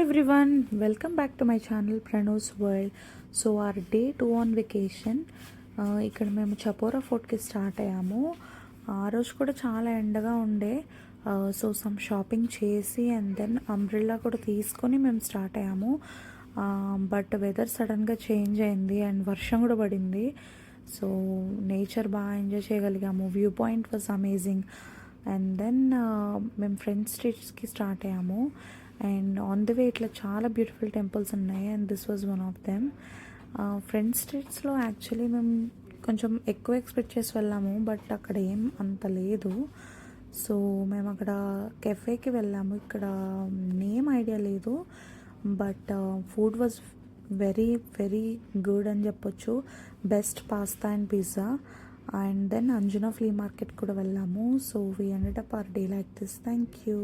everyone, welcome back to my channel Pranu's World. So our day 2 on vacation. ఇక్కడ మేము Chapora ఫోర్ట్కి start అయ్యాము. ఆ రోజు కూడా చాలా ఎండగా ఉండే. సో సమ్ షాపింగ్ చేసి అండ్ దెన్ అంబ్రెల్లా కూడా తీసుకొని మేము స్టార్ట్ అయ్యాము. బట్ వెదర్ సడన్గా చేంజ్ అయింది అండ్ వర్షం కూడా పడింది. సో నేచర్ బాగా ఎంజాయ్ చేయగలిగాము. View point was amazing. And then మేము ఫ్రెండ్స్ స్ట్రీట్స్కి స్టార్ట్ అయ్యాము. అండ్ ఆన్ ది వే ఇట్లా చాలా బ్యూటిఫుల్ టెంపుల్స్ ఉన్నాయి and this was one of them. Friends స్ట్రీట్స్లో యాక్చువల్లీ మేము కొంచెం ఎక్కువ ఎక్స్పెక్ట్ చేసి వెళ్ళాము, బట్ అక్కడ ఏం అంత లేదు. సో మేము అక్కడ కెఫేకి వెళ్ళాము. ఇక్కడ నేమ్ ఐడియా లేదు, but food was very very good అని చెప్పొచ్చు. Best pasta and pizza. And then Anjuna flea market కూడా వెళ్ళాము. So we ended up our day like this. Thank you.